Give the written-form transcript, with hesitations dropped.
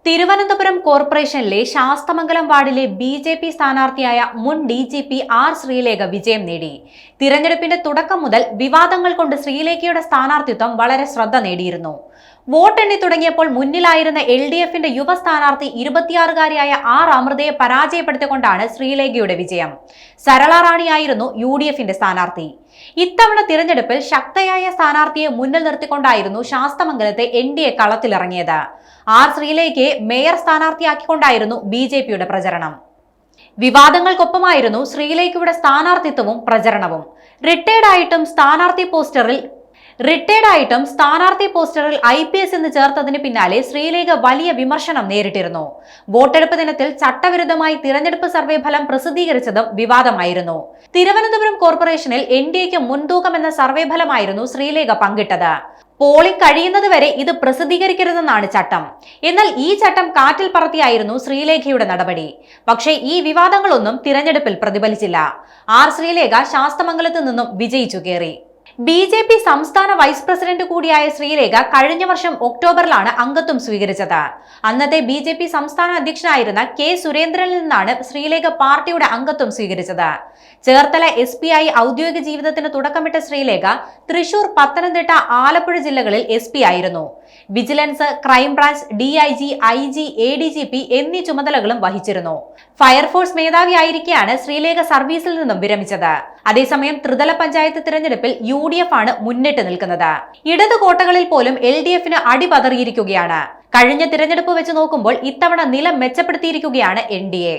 തിരുവനന്തപുരം കോർപ്പറേഷനിലെ ശാസ്തമംഗലം വാർഡിലെ ബി.ജെ.പി. സ്ഥാനാർത്ഥിയായ മുൻ ഡി.ജി.പി. ആർ. ശ്രീലേഖ വിജയം നേടി. തിരഞ്ഞെടുപ്പിന്റെ തുടക്കം മുതൽ വിവാദങ്ങൾ കൊണ്ട് ശ്രീലേഖയുടെ സ്ഥാനാർത്ഥിത്വം വളരെ ശ്രദ്ധ നേടിയിരുന്നു. വോട്ടെണ്ണി തുടങ്ങിയപ്പോൾ മുന്നിലായിരുന്ന എൽ.ഡി.എഫിന്റെ യുവ സ്ഥാനാർത്ഥി 26-കാരിയായ ആർ. അമൃതയെ പരാജയപ്പെടുത്തിക്കൊണ്ടാണ് ശ്രീലേഖയുടെ വിജയം. സരള റാണിയായിരുന്നു യു.ഡി.എഫിന്റെ സ്ഥാനാർത്ഥി. ഇത്തവണ തിരഞ്ഞെടുപ്പിൽ ശക്തയായ സ്ഥാനാർത്ഥിയെ മുന്നിൽ നിർത്തിക്കൊണ്ടായിരുന്നു ശാസ്തമംഗലത്തെ എൻ.ഡി.എ കളത്തിലിറങ്ങിയത്. ആർ. ശ്രീലേഖയെ മേയർ സ്ഥാനാർത്ഥിയാക്കിക്കൊണ്ടായിരുന്നു ബി.ജെ.പിയുടെ പ്രചരണം. വിവാദങ്ങൾക്കൊപ്പമായിരുന്നു ശ്രീലേഖയുടെ സ്ഥാനാർത്ഥിത്വവും പ്രചരണവും. റിട്ടയർഡായിട്ടും സ്ഥാനാർത്ഥി പോസ്റ്ററിൽ IPS എന്ന് ചേർത്തതിന് പിന്നാലെ ശ്രീലേഖ വലിയ വിമർശനം നേരിട്ടിരുന്നു. വോട്ടെടുപ്പ് ദിനത്തിൽ ചട്ടവിരുദ്ധമായി തിരഞ്ഞെടുപ്പ് സർവേ ഫലം പ്രസിദ്ധീകരിച്ചതും വിവാദമായിരുന്നു. തിരുവനന്തപുരം കോർപ്പറേഷനിൽ NDAക്ക് മുൻതൂക്കമെന്ന സർവേ ഫലമായിരുന്നു ശ്രീലേഖ പങ്കിട്ടത്. പോളിംഗ് കഴിയുന്നതുവരെ ഇത് പ്രസിദ്ധീകരിക്കരുതെന്നാണ് ചട്ടം. എന്നാൽ ഈ ചട്ടം കാറ്റിൽ പറത്തിയായിരുന്നു ശ്രീലേഖയുടെ നടപടി. പക്ഷേ ഈ വിവാദങ്ങളൊന്നും തിരഞ്ഞെടുപ്പിൽ പ്രതിഫലിച്ചില്ല. ആർ. ശ്രീലേഖ ശാസ്തമംഗലത്ത് നിന്നും വിജയിച്ചു കയറി. ബി.ജെ.പി. സംസ്ഥാന വൈസ് പ്രസിഡന്റ് കൂടിയായ ശ്രീലേഖ കഴിഞ്ഞ വർഷം ഒക്ടോബറിലാണ് അംഗത്വം സ്വീകരിച്ചത്. അന്നത്തെ ബി.ജെ.പി. സംസ്ഥാന അധ്യക്ഷനായിരുന്ന കെ. സുരേന്ദ്രനിൽ നിന്നാണ് ശ്രീലേഖ പാർട്ടിയുടെ അംഗത്വം സ്വീകരിച്ചത്. ചേർത്തല SP ആയി ഔദ്യോഗിക ജീവിതത്തിന് തുടക്കമിട്ട ശ്രീലേഖ തൃശൂർ, പത്തനംതിട്ട, ആലപ്പുഴ ജില്ലകളിൽ SP ആയിരുന്നു. Vigilance, crime branch, DIG, IG, ADGP എന്നീ ചുമതലകളും വഹിച്ചിരുന്നു. ഫയർഫോഴ്സ് മേധാവിയായിരിക്കെയാണ് ശ്രീലേഖ സർവീസിൽ നിന്നും വിരമിച്ചത്. അതേസമയം ത്രിതല പഞ്ചായത്ത് തിരഞ്ഞെടുപ്പിൽ UDF ആണ് മുന്നിട്ട് നിൽക്കുന്നത്. ഇടത് കോട്ടകളിൽ പോലും LDFന് അടിപതറിയിരിക്കുകയാണ്. കഴിഞ്ഞ തിരഞ്ഞെടുപ്പ് വെച്ച് നോക്കുമ്പോൾ ഇത്തവണ നില മെച്ചപ്പെടുത്തിയിരിക്കുകയാണ് NDA.